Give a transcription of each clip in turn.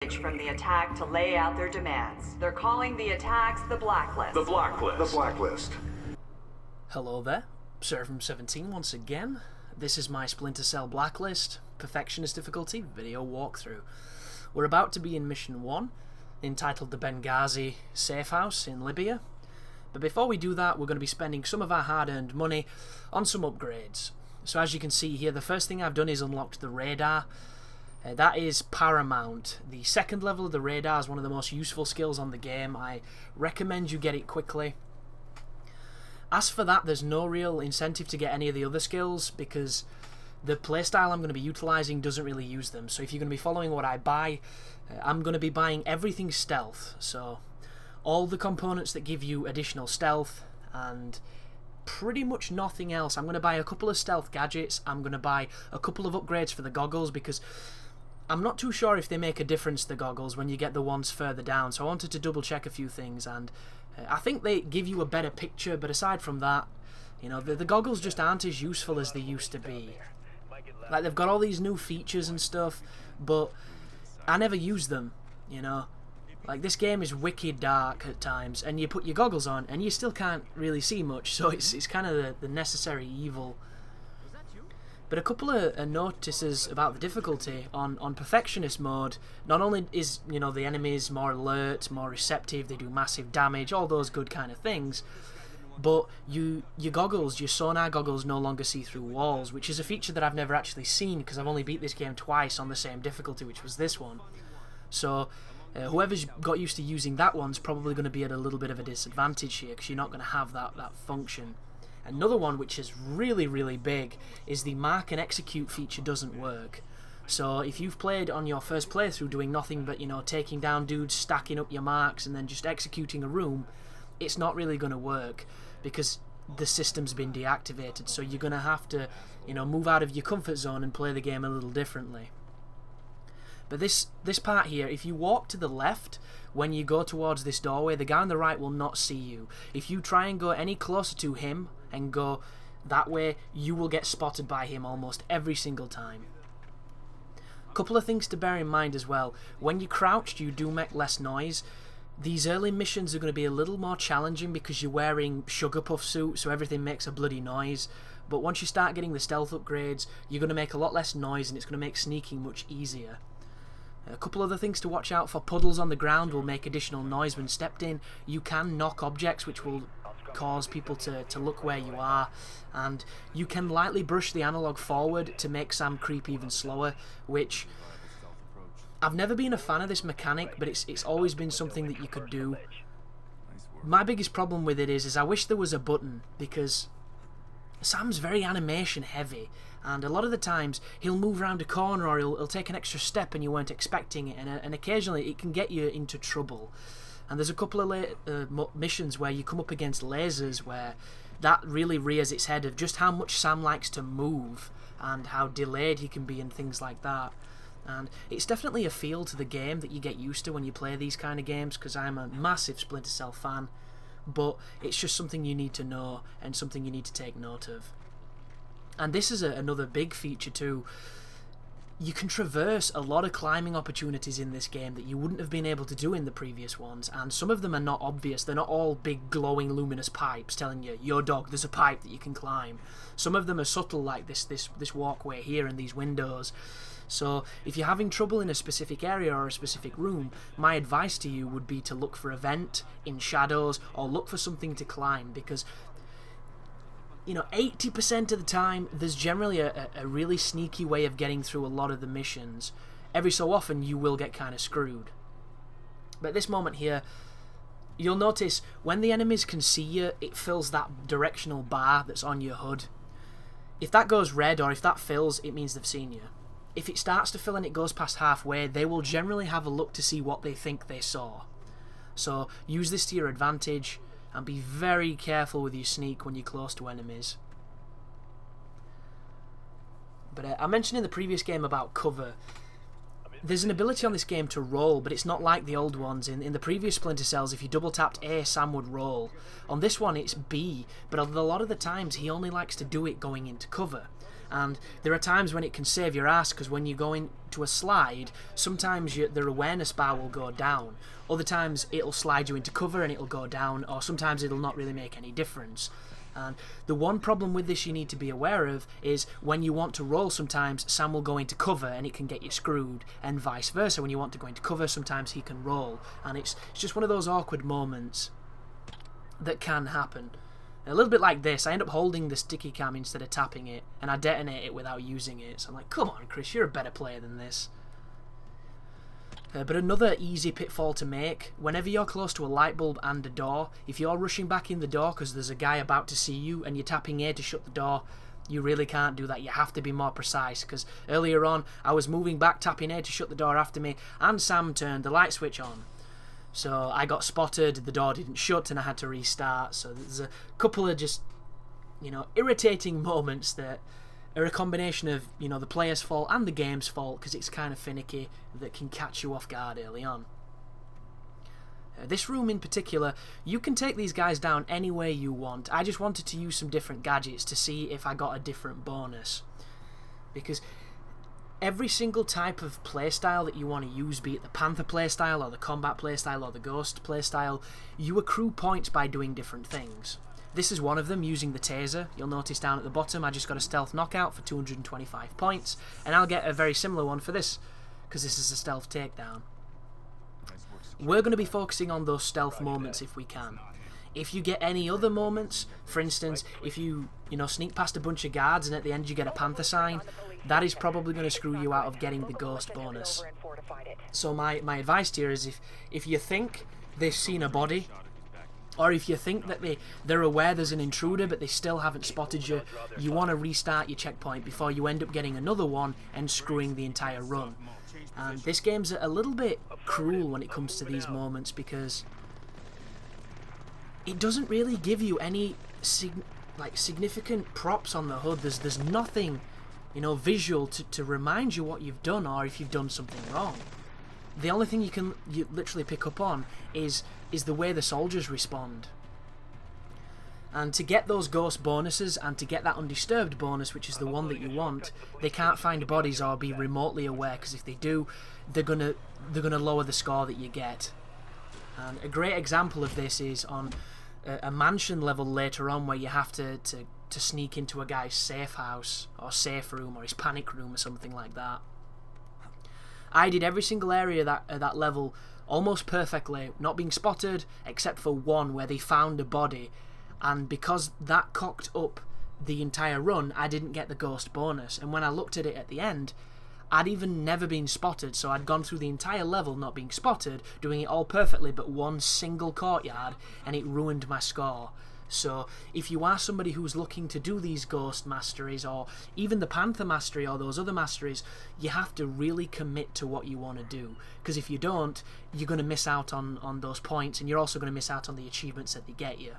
from the attack to lay out their demands. They're calling the attacks the Blacklist. The Blacklist. The Blacklist. Hello there, Servum17 once again. This is my Splinter Cell Blacklist, Perfectionist difficulty video walkthrough. We're about to be in Mission 1, entitled the Benghazi Safehouse in Libya. But before we do that, we're going to be spending some of our hard-earned money on some upgrades. So as you can see here, the first thing I've done is unlocked the radar. That is paramount. The second level of the radar is one of the most useful skills on the game. I recommend you get it quickly. As for that, there's no real incentive to get any of the other skills because the playstyle I'm going to be utilising doesn't really use them. So if you're going to be following what I buy, I'm going to be buying everything stealth. So all the components that give you additional stealth and pretty much nothing else. I'm going to buy a couple of stealth gadgets. I'm going to buy a couple of upgrades for the goggles because I'm not too sure if they make a difference, the goggles, when you get the ones further down. So I wanted to double check a few things, and I think they give you a better picture, but aside from that, you know, the goggles just aren't as useful as they used to be. Like, they've got all these new features and stuff, but I never use them, you know. Like, this game is wicked dark at times, and you put your goggles on, and you still can't really see much, so it's kind of the necessary evil. But a couple of notices about the difficulty on Perfectionist mode. Not only is, you know, the enemies more alert, more receptive, they do massive damage, all those good kind of things, but your goggles, your sonar goggles, no longer see through walls, which is a feature that I've never actually seen because I've only beat this game twice on the same difficulty, which was this one. So whoever's got used to using that one's probably going to be at a little bit of a disadvantage here because you're not going to have that function. Another one which is really, really big is the mark and execute feature doesn't work. So if you've played on your first playthrough doing nothing but, you know, taking down dudes, stacking up your marks and then just executing a room, it's not really going to work because the system's been deactivated. So you're going to have to, you know, move out of your comfort zone and play the game a little differently. But this part here, if you walk to the left when you go towards this doorway, the guy on the right will not see you. If you try and go any closer to him and go that way, you will get spotted by him almost every single time. Couple of things to bear in mind as well. When you're crouched, you do make less noise. These early missions are going to be a little more challenging because you're wearing Sugar Puff suit, so everything makes a bloody noise. But once you start getting the stealth upgrades, you're going to make a lot less noise and it's going to make sneaking much easier. A couple other things to watch out for. Puddles on the ground will make additional noise when stepped in. You can knock objects which will cause people to look where you are, and you can lightly brush the analog forward to make Sam creep even slower, which I've never been a fan of this mechanic, but it's always been something that you could do. My biggest problem with it is I wish there was a button, because Sam's very animation heavy, and a lot of the times he'll move around a corner or he'll take an extra step and you weren't expecting it, and occasionally it can get you into trouble. And there's a couple of missions where you come up against lasers where that really rears its head of just how much Sam likes to move and how delayed he can be and things like that. And it's definitely a feel to the game that you get used to when you play these kind of games, because I'm a massive Splinter Cell fan, but it's just something you need to know and something you need to take note of. And this is another big feature too. You can traverse a lot of climbing opportunities in this game that you wouldn't have been able to do in the previous ones, and some of them are not obvious. They're not all big glowing luminous pipes telling you, yo dog, there's a pipe that you can climb. Some of them are subtle, like this walkway here and these windows. So if you're having trouble in a specific area or a specific room, my advice to you would be to look for a vent in shadows or look for something to climb, because, you know, 80% of the time there's generally a really sneaky way of getting through a lot of the missions. Every so often you will get kind of screwed. But at this moment here, you'll notice when the enemies can see you, it fills that directional bar that's on your HUD. If that goes red or if that fills, it means they've seen you. If it starts to fill and it goes past halfway, they will generally have a look to see what they think they saw. So use this to your advantage and be very careful with your sneak when you're close to enemies. But I mentioned in the previous game about cover. There's an ability on this game to roll, but it's not like the old ones. In the previous Splinter Cells, if you double tapped A, Sam would roll. On this one it's B, but a lot of the times he only likes to do it going into cover. And there are times when it can save your ass, because when you go into a slide, sometimes their awareness bar will go down. Other times it'll slide you into cover and it'll go down, or sometimes it'll not really make any difference. And the one problem with this you need to be aware of is when you want to roll, sometimes Sam will go into cover and it can get you screwed, and vice versa. When you want to go into cover, sometimes he can roll, and it's just one of those awkward moments that can happen. A little bit like this, I end up holding the sticky cam instead of tapping it, and I detonate it without using it. So I'm like, come on Chris, you're a better player than this. But another easy pitfall to make, whenever you're close to a light bulb and a door, if you're rushing back in the door because there's a guy about to see you and you're tapping A to shut the door, you really can't do that. You have to be more precise, because earlier on I was moving back, tapping A to shut the door after me, and Sam turned the light switch on. So I got spotted, the door didn't shut, and I had to restart. So there's a couple of just, irritating moments that are a combination of, the player's fault and the game's fault, because it's kind of finicky, that can catch you off guard early on. This room in particular, you can take these guys down any way you want. I just wanted to use some different gadgets to see if I got a different bonus, because every single type of playstyle that you want to use, be it the Panther playstyle or the Combat playstyle or the Ghost playstyle, you accrue points by doing different things. This is one of them, using the taser. You'll notice down at the bottom I just got a stealth knockout for 225 points, and I'll get a very similar one for this, because this is a stealth takedown. We're going to be focusing on those stealth moments if we can. If you get any other moments, for instance, if you sneak past a bunch of guards and at the end you get a Panther sign, that is probably going to screw you out of getting the Ghost bonus. So my advice to you is, if you think they've seen a body, or if you think that they're aware there's an intruder but they still haven't spotted you, you want to restart your checkpoint before you end up getting another one and screwing the entire run. And this game's a little bit cruel when it comes to these moments, because it doesn't really give you any significant props on the HUD. There's nothing, visual to remind you what you've done or if you've done something wrong. The only thing you literally pick up on is the way the soldiers respond. And to get those ghost bonuses and to get that undisturbed bonus, which is the one that you want, they can't find bodies or be remotely aware, because if they do, they're gonna lower the score that you get. And a great example of this is on a mansion level later on, where you have to sneak into a guy's safe house or safe room or his panic room or something like that. I did every single area that level almost perfectly, not being spotted except for one where they found a body, and because that cocked up the entire run, I didn't get the ghost bonus. And when I looked at it at the end, I'd even never been spotted, so I'd gone through the entire level not being spotted, doing it all perfectly but one single courtyard, and it ruined my score. So if you are somebody who's looking to do these ghost masteries, or even the Panther mastery or those other masteries, you have to really commit to what you want to do, because if you don't, you're going to miss out on those points, and you're also going to miss out on the achievements that they get you.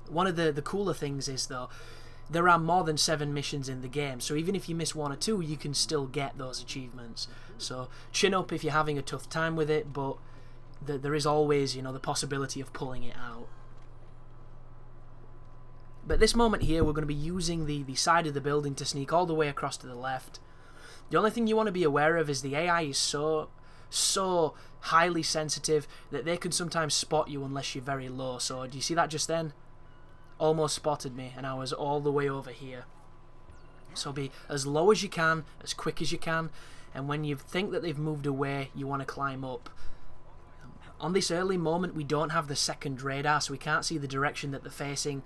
One of the cooler things is, though, there are more than 7 missions in the game, so even if you miss 1 or 2, you can still get those achievements. So chin up if you're having a tough time with it, but there is always, the possibility of pulling it out. But this moment here, we're going to be using the side of the building to sneak all the way across to the left. The only thing you want to be aware of is the AI is so highly sensitive that they can sometimes spot you unless you're very low. So do you see that just then? Almost spotted me, and I was all the way over here. So be as low as you can, as quick as you can, and when you think that they've moved away, you want to climb up. On this early moment, we don't have the second radar, so we can't see the direction that they're facing.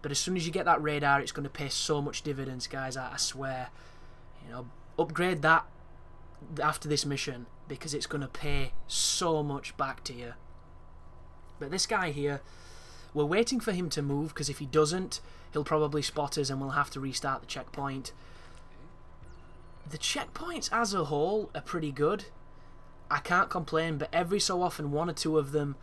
But as soon as you get that radar, it's going to pay so much dividends, guys, I swear. Upgrade that after this mission, because it's going to pay so much back to you. But this guy here, we're waiting for him to move, because if he doesn't, he'll probably spot us and we'll have to restart the checkpoint. The checkpoints as a whole are pretty good. I can't complain, but every so often, 1 or 2 of them,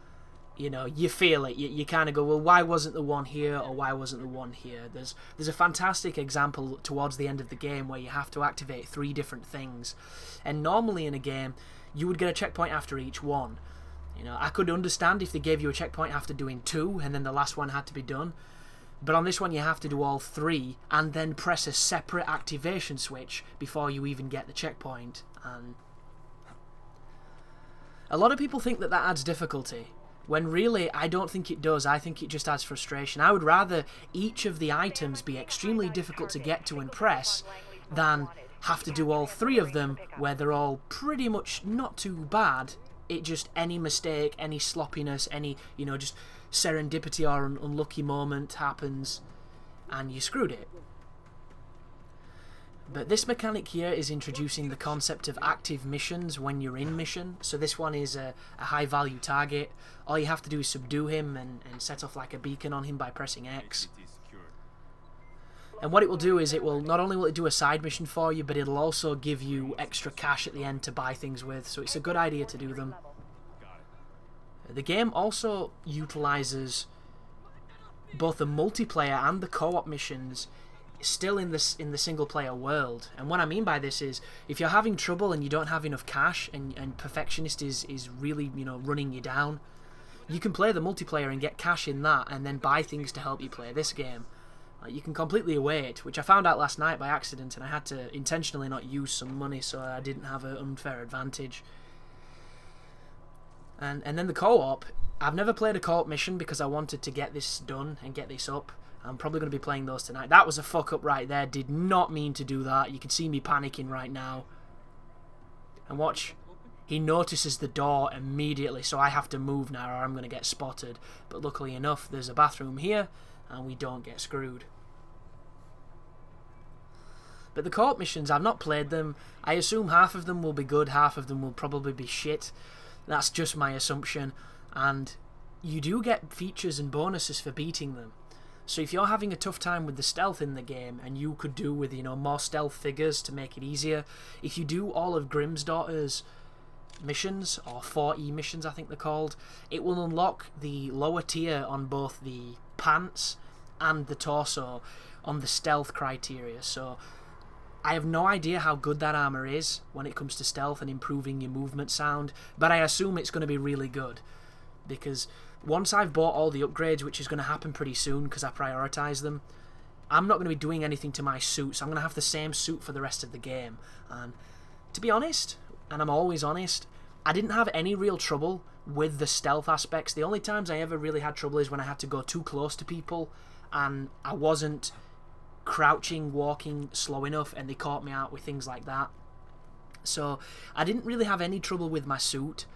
you feel it. You kind of go, well, why wasn't the one here, or why wasn't the one here? There's a fantastic example towards the end of the game where you have to activate 3 different things. And normally in a game, you would get a checkpoint after each one. I could understand if they gave you a checkpoint after doing 2 and then the last one had to be done. But on this one you have to do all 3 and then press a separate activation switch before you even get the checkpoint. And a lot of people think that adds difficulty, when really I don't think it does. I think it just adds frustration. I would rather each of the items be extremely difficult to get to and press than have to do all 3 of them where they're all pretty much not too bad. It just, any mistake, any sloppiness, any, you know, just serendipity or an unlucky moment happens and you screwed it. But this mechanic here is introducing the concept of active missions when you're in mission. So this one is a high value target. All you have to do is subdue him and set off like a beacon on him by pressing X. And what it will do is, it will not only will it do a side mission for you, but it'll also give you extra cash at the end to buy things with, so it's a good idea to do them. The game also utilizes both the multiplayer and the co-op missions still in the single player world. And what I mean by this is, if you're having trouble and you don't have enough cash and Perfectionist is really, you know, running you down, you can play the multiplayer and get cash in that and then buy things to help you play this game. You can completely wait, which I found out last night by accident, and I had to intentionally not use some money so I didn't have an unfair advantage. And then the co-op, I've never played a co-op mission because I wanted to get this done and get this up. I'm probably going to be playing those tonight. That was a fuck up right there, did not mean to do that. You can see me panicking right now. And watch, he notices the door immediately, so I have to move now or I'm going to get spotted. But luckily enough, there's a bathroom here and we don't get screwed. But the co-op missions, I've not played them. I assume half of them will be good, half of them will probably be shit. That's just my assumption. And you do get features and bonuses for beating them. So if you're having a tough time with the stealth in the game, and you could do with, you know, more stealth figures to make it easier, if you do all of Grimm's Daughter's missions, or 4E missions I think they're called, it will unlock the lower tier on both the pants and the torso on the stealth criteria. So I have no idea how good that armor is when it comes to stealth and improving your movement sound, but I assume it's going to be really good, because once I've bought all the upgrades, which is going to happen pretty soon because I prioritize them, I'm not going to be doing anything to my suit, so I'm going to have the same suit for the rest of the game. And to be honest, and I'm always honest, I didn't have any real trouble with the stealth aspects. The only times I ever really had trouble is when I had to go too close to people and I wasn't crouching, walking slow enough, and they caught me out with things like that. So I didn't really have any trouble with my suit.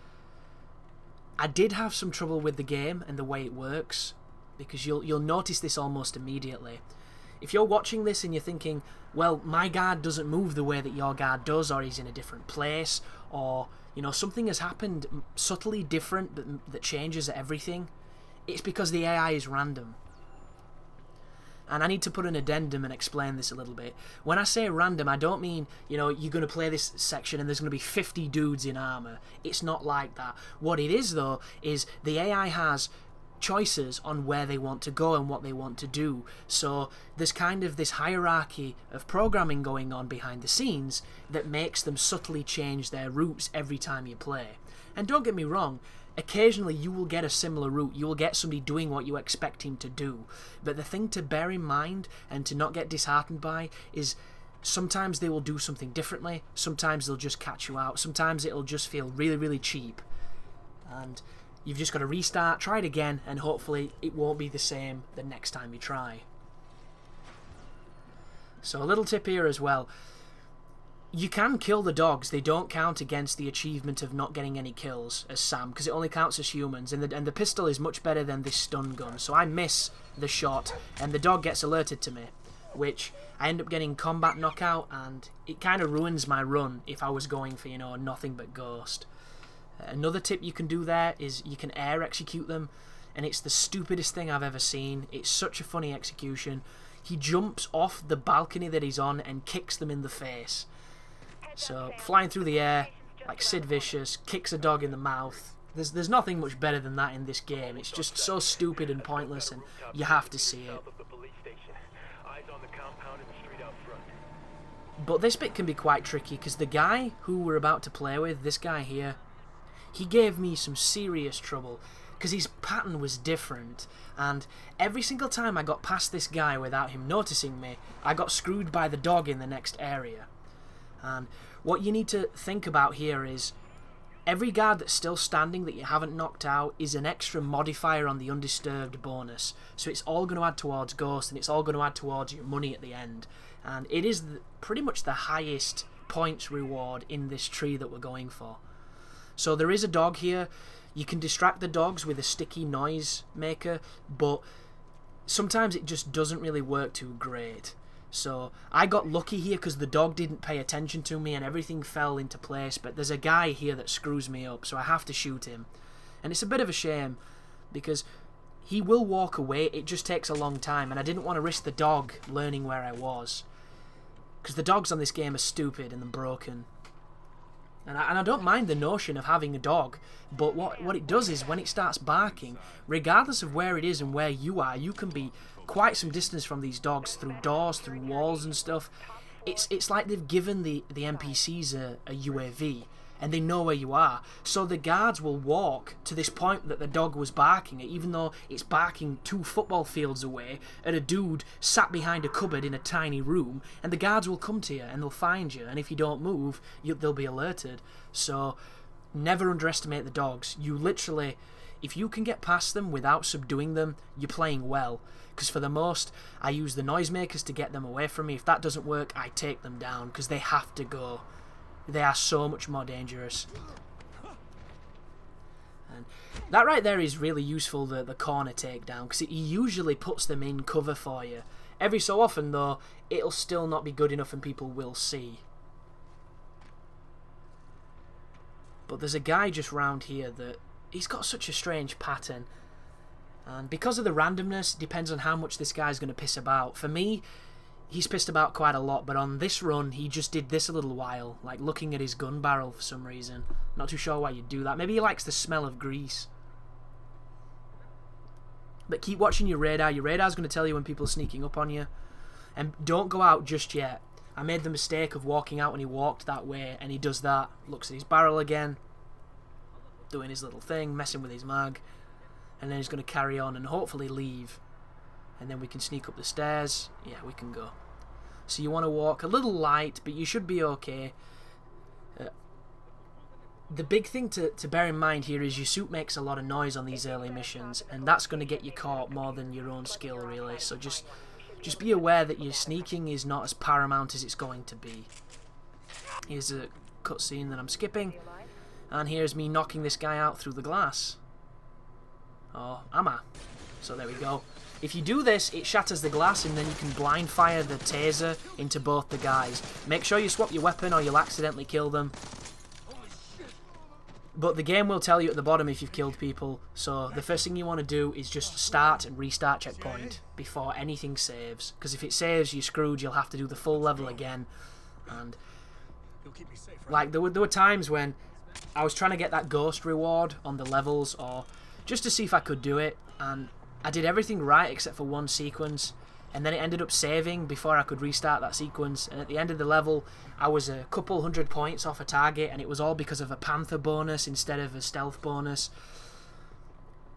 I did have some trouble with the game and the way it works, because you'll notice this almost immediately. If you're watching this and you're thinking, well, my guard doesn't move the way that your guard does, or he's in a different place, or, you know, something has happened subtly different that changes everything, it's because the AI is random. And I need to put an addendum and explain this a little bit. When I say random, I don't mean, you know, you're going to play this section and there's going to be 50 dudes in armor. It's not like that. What it is, though, is the AI has choices on where they want to go and what they want to do. So there's kind of this hierarchy of programming going on behind the scenes that makes them subtly change their routes every time you play. And don't get me wrong, occasionally you will get a similar route, you will get somebody doing what you expect him to do. But the thing to bear in mind and to not get disheartened by is sometimes they will do something differently, sometimes they'll just catch you out, sometimes it'll just feel really, really cheap. And you've just got to restart, try it again, and hopefully it won't be the same the next time you try. So a little tip here as well. You can kill the dogs. They don't count against the achievement of not getting any kills as Sam, because it only counts as humans, and the pistol is much better than this stun gun. So I miss the shot, and the dog gets alerted to me, which I end up getting combat knockout, and it kind of ruins my run if I was going for, you know, nothing but ghost. Another tip you can do there is you can air execute them, and it's the stupidest thing I've ever seen. It's such a funny execution. He jumps off the balcony that he's on and kicks them in the face. So, flying through the air, like Sid Vicious, kicks a dog in the mouth. There's nothing much better than that in this game. It's just so stupid and pointless, and you have to see it. But this bit can be quite tricky, because the guy who we're about to play with, this guy here, he gave me some serious trouble. because his pattern was different, and every single time I got past this guy without him noticing me, I got screwed by the dog in the next area. And what you need to think about here is every guard that's still standing that you haven't knocked out is an extra modifier on the undisturbed bonus, so it's all going to add towards Ghost, and it's all going to add towards your money at the end, and it is pretty much the highest points reward in this tree that we're going for. So there is a dog here. You can distract the dogs with a sticky noise maker, but sometimes it just doesn't really work too great. So I got lucky here because the dog didn't pay attention to me and everything fell into place, but there's a guy here that screws me up, so I have to shoot him. And it's a bit of a shame because he will walk away, it just takes a long time, and I didn't want to risk the dog learning where I was. Because the dogs on this game are stupid and broken. And I don't mind the notion of having a dog, but what it does is when it starts barking, regardless of where it is and where you are, you can be quite some distance from these dogs, through doors, through walls and stuff. It's like they've given the NPCs a UAV, and they know where you are. So the guards will walk to this point that the dog was barking at, even though it's barking 2 football fields away at a dude sat behind a cupboard in a tiny room, and the guards will come to you and they'll find you, and if you don't move, they'll be alerted. So never underestimate the dogs. You literally, if you can get past them without subduing them, you're playing well. Because for the most, I use the noisemakers to get them away from me. If that doesn't work, I take them down, because they have to go. They are so much more dangerous. And that right there is really useful, the corner takedown, because it usually puts them in cover for you. Every so often, though, it'll still not be good enough and people will see. But there's a guy just round here that he's got such a strange pattern. And because of the randomness, it depends on how much this guy's going to piss about. For me, he's pissed about quite a lot, but on this run, he just did this a little while, like looking at his gun barrel for some reason. Not too sure why you'd do that. Maybe he likes the smell of grease. But keep watching your radar. Your radar's going to tell you when people are sneaking up on you. And don't go out just yet. I made the mistake of walking out when he walked that way, and he does that. Looks at his barrel again, doing his little thing, messing with his mag. And then he's going to carry on and hopefully leave. And then we can sneak up the stairs. Yeah, we can go. So you want to walk a little light, but you should be okay. The big thing to bear in mind here is your suit makes a lot of noise on these early missions, and that's going to get you caught more than your own skill, really. So just be aware that your sneaking is not as paramount as it's going to be. Here's a cutscene that I'm skipping, and here's me knocking this guy out through the glass. Oh, am I? So there we go. If you do this, it shatters the glass, and then you can blind fire the taser into both the guys. Make sure you swap your weapon or you'll accidentally kill them. But the game will tell you at the bottom if you've killed people, so the first thing you want to do is just start and restart checkpoint before anything saves. Because if it saves, you're screwed, you'll have to do the full level again. And like there were times when I was trying to get that ghost reward on the levels, or just to see if I could do it, and I did everything right except for one sequence, and then it ended up saving before I could restart that sequence, and at the end of the level I was a couple 100 points off a target, and it was all because of a panther bonus instead of a stealth bonus.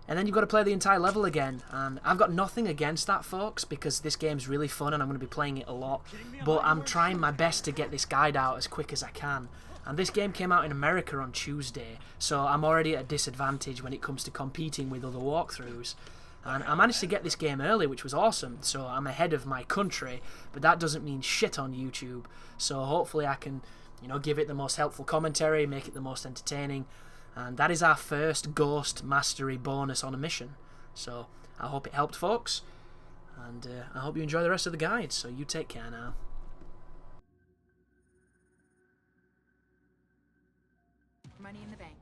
And then you've got to play the entire level again, and I've got nothing against that, folks, because this game's really fun and I'm going to be playing it a lot, but I'm trying my best to get this guide out as quick as I can. And this game came out in America on Tuesday, so I'm already at a disadvantage when it comes to competing with other walkthroughs. And I managed to get this game early, which was awesome, so I'm ahead of my country, but that doesn't mean shit on YouTube. So hopefully I can, give it the most helpful commentary, make it the most entertaining, and that is our first Ghost Mastery bonus on a mission. So I hope it helped, folks, and I hope you enjoy the rest of the guide, so you take care now. Money in the bank.